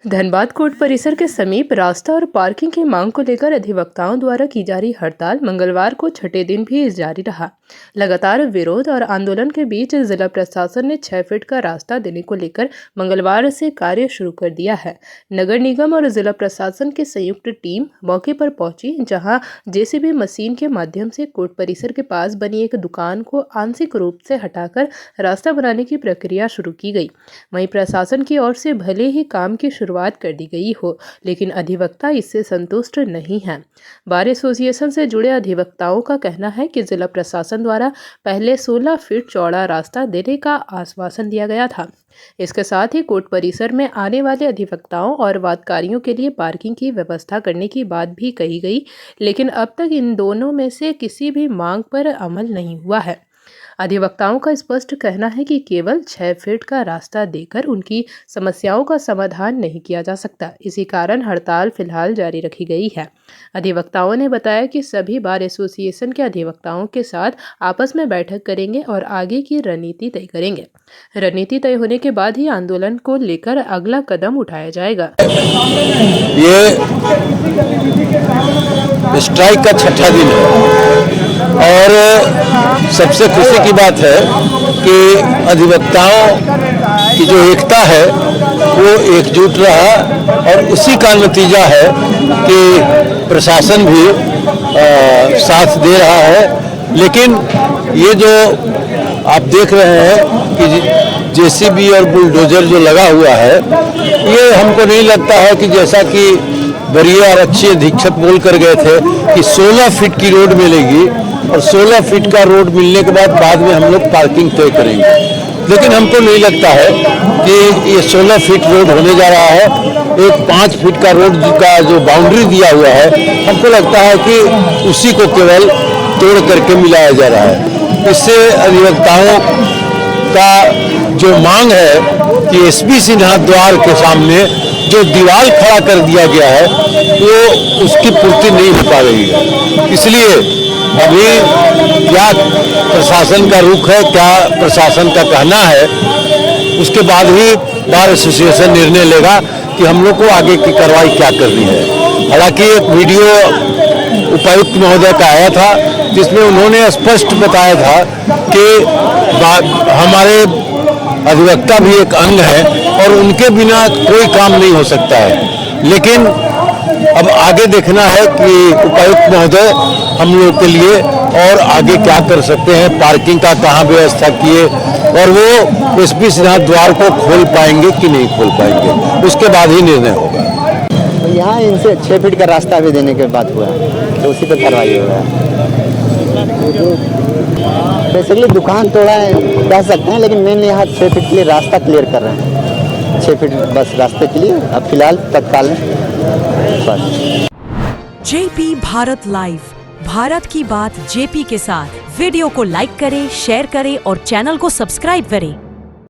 Dhanbad court परिसर के समीप रास्ता और पार्किंग की मांग को लेकर अधिवक्ताओं द्वारा की जा रही हड़ताल मंगलवार को छठे दिन भी जारी रहा। लगातार विरोध और आंदोलन के बीच जिला प्रशासन ने 6 फीट का रास्ता देने को लेकर मंगलवार से कार्य शुरू कर दिया है। नगर निगम और जिला प्रशासन की संयुक्त टीम मौके पर पहुंची, जहां जेसीबी मशीन के माध्यम से कोर्ट परिसर के पास बनी एक दुकान को आंशिक रूप से हटाकर रास्ता बनाने की प्रक्रिया शुरू की गई। वहीं प्रशासन की ओर से भले ही काम की शुरुआत कर दी गई हो, लेकिन अधिवक्ता इससे संतुष्ट नहीं हैं। बार एसोसिएशन से जुड़े अधिवक्ताओं का कहना है कि जिला प्रशासन द्वारा पहले 16 फीट चौड़ा रास्ता देने का आश्वासन दिया गया था। इसके साथ ही कोर्ट परिसर में आने वाले अधिवक्ताओं और वादकारियों के लिए पार्किंग की व्यवस्था करने की बात भी कही गई, लेकिन अब तक इन दोनों में से किसी भी मांग पर अमल नहीं हुआ है। अधिवक्ताओं का स्पष्ट कहना है कि केवल 6 फीट का रास्ता देकर उनकी समस्याओं का समाधान नहीं किया जा सकता। इसी कारण हड़ताल फिलहाल जारी रखी गई है। अधिवक्ताओं ने बताया कि सभी बार एसोसिएशन के अधिवक्ताओं के साथ आपस में बैठक करेंगे और आगे की रणनीति तय करेंगे। रणनीति तय होने के बाद ही आंदोलन को लेकर अगला कदम उठाया जाएगा। ये स्ट्राइक का छठा दिन है और सबसे खुशी की बात है कि अधिवक्ताओं की जो एकता है वो एकजुट रहा और उसी का नतीजा है कि प्रशासन भी साथ दे रहा है। लेकिन ये जो आप देख रहे हैं कि जेसीबी और बुलडोजर जो लगा हुआ है, ये हमको नहीं लगता है कि जैसा कि वरीय आरक्षी अधीक्षक बोल कर गए थे कि 16 फीट की रोड मिलेगी और 16 फीट का रोड मिलने के बाद में हम लोग पार्किंग तय करेंगे। लेकिन हमको नहीं लगता है कि ये 16 फीट रोड होने जा रहा है। एक 5 फीट का रोड का जो बाउंड्री दिया हुआ है, हमको लगता है कि उसी को केवल तोड़ करके मिलाया जा रहा है। इससे अधिवक्ताओं का जो मांग है कि एसपी सिन्हा द्वार के सामने जो दीवार खड़ा कर दिया गया है वो उसकी पूर्ति नहीं हो पा रही है। इसलिए अभी क्या प्रशासन का रुख है, क्या प्रशासन का कहना है, उसके बाद ही बार एसोसिएशन निर्णय लेगा कि हम लोग को आगे की कार्रवाई क्या करनी है। हालांकि एक वीडियो उपायुक्त महोदय का आया था जिसमें उन्होंने स्पष्ट बताया था कि हमारे अधिवक्ता भी एक अंग है और उनके बिना कोई काम नहीं हो सकता है। लेकिन अब आगे देखना है कि उपायुक्त महोदय हम लोग के लिए और आगे क्या कर सकते हैं, पार्किंग का कहाँ व्यवस्था किए और वो एसपी सिन्हा द्वार को खोल पाएंगे कि नहीं खोल पाएंगे, उसके बाद ही निर्णय होगा। यहाँ इनसे 6 फीट का रास्ता भी देने के बाद हुआ है तो उसी पर कार्रवाई होगा। बेसिकली दुकान तोड़ा है कह सकते हैं, लेकिन मैंने यहाँ 6 फीट के लिए रास्ता क्लियर कर रहे हैं। 6 फीट बस रास्ते के लिए अब फिलहाल तत्काल में बस। जेपी भारत लाइव, भारत की बात जेपी के साथ। वीडियो को लाइक करें, शेयर करें और चैनल को सब्सक्राइब करें।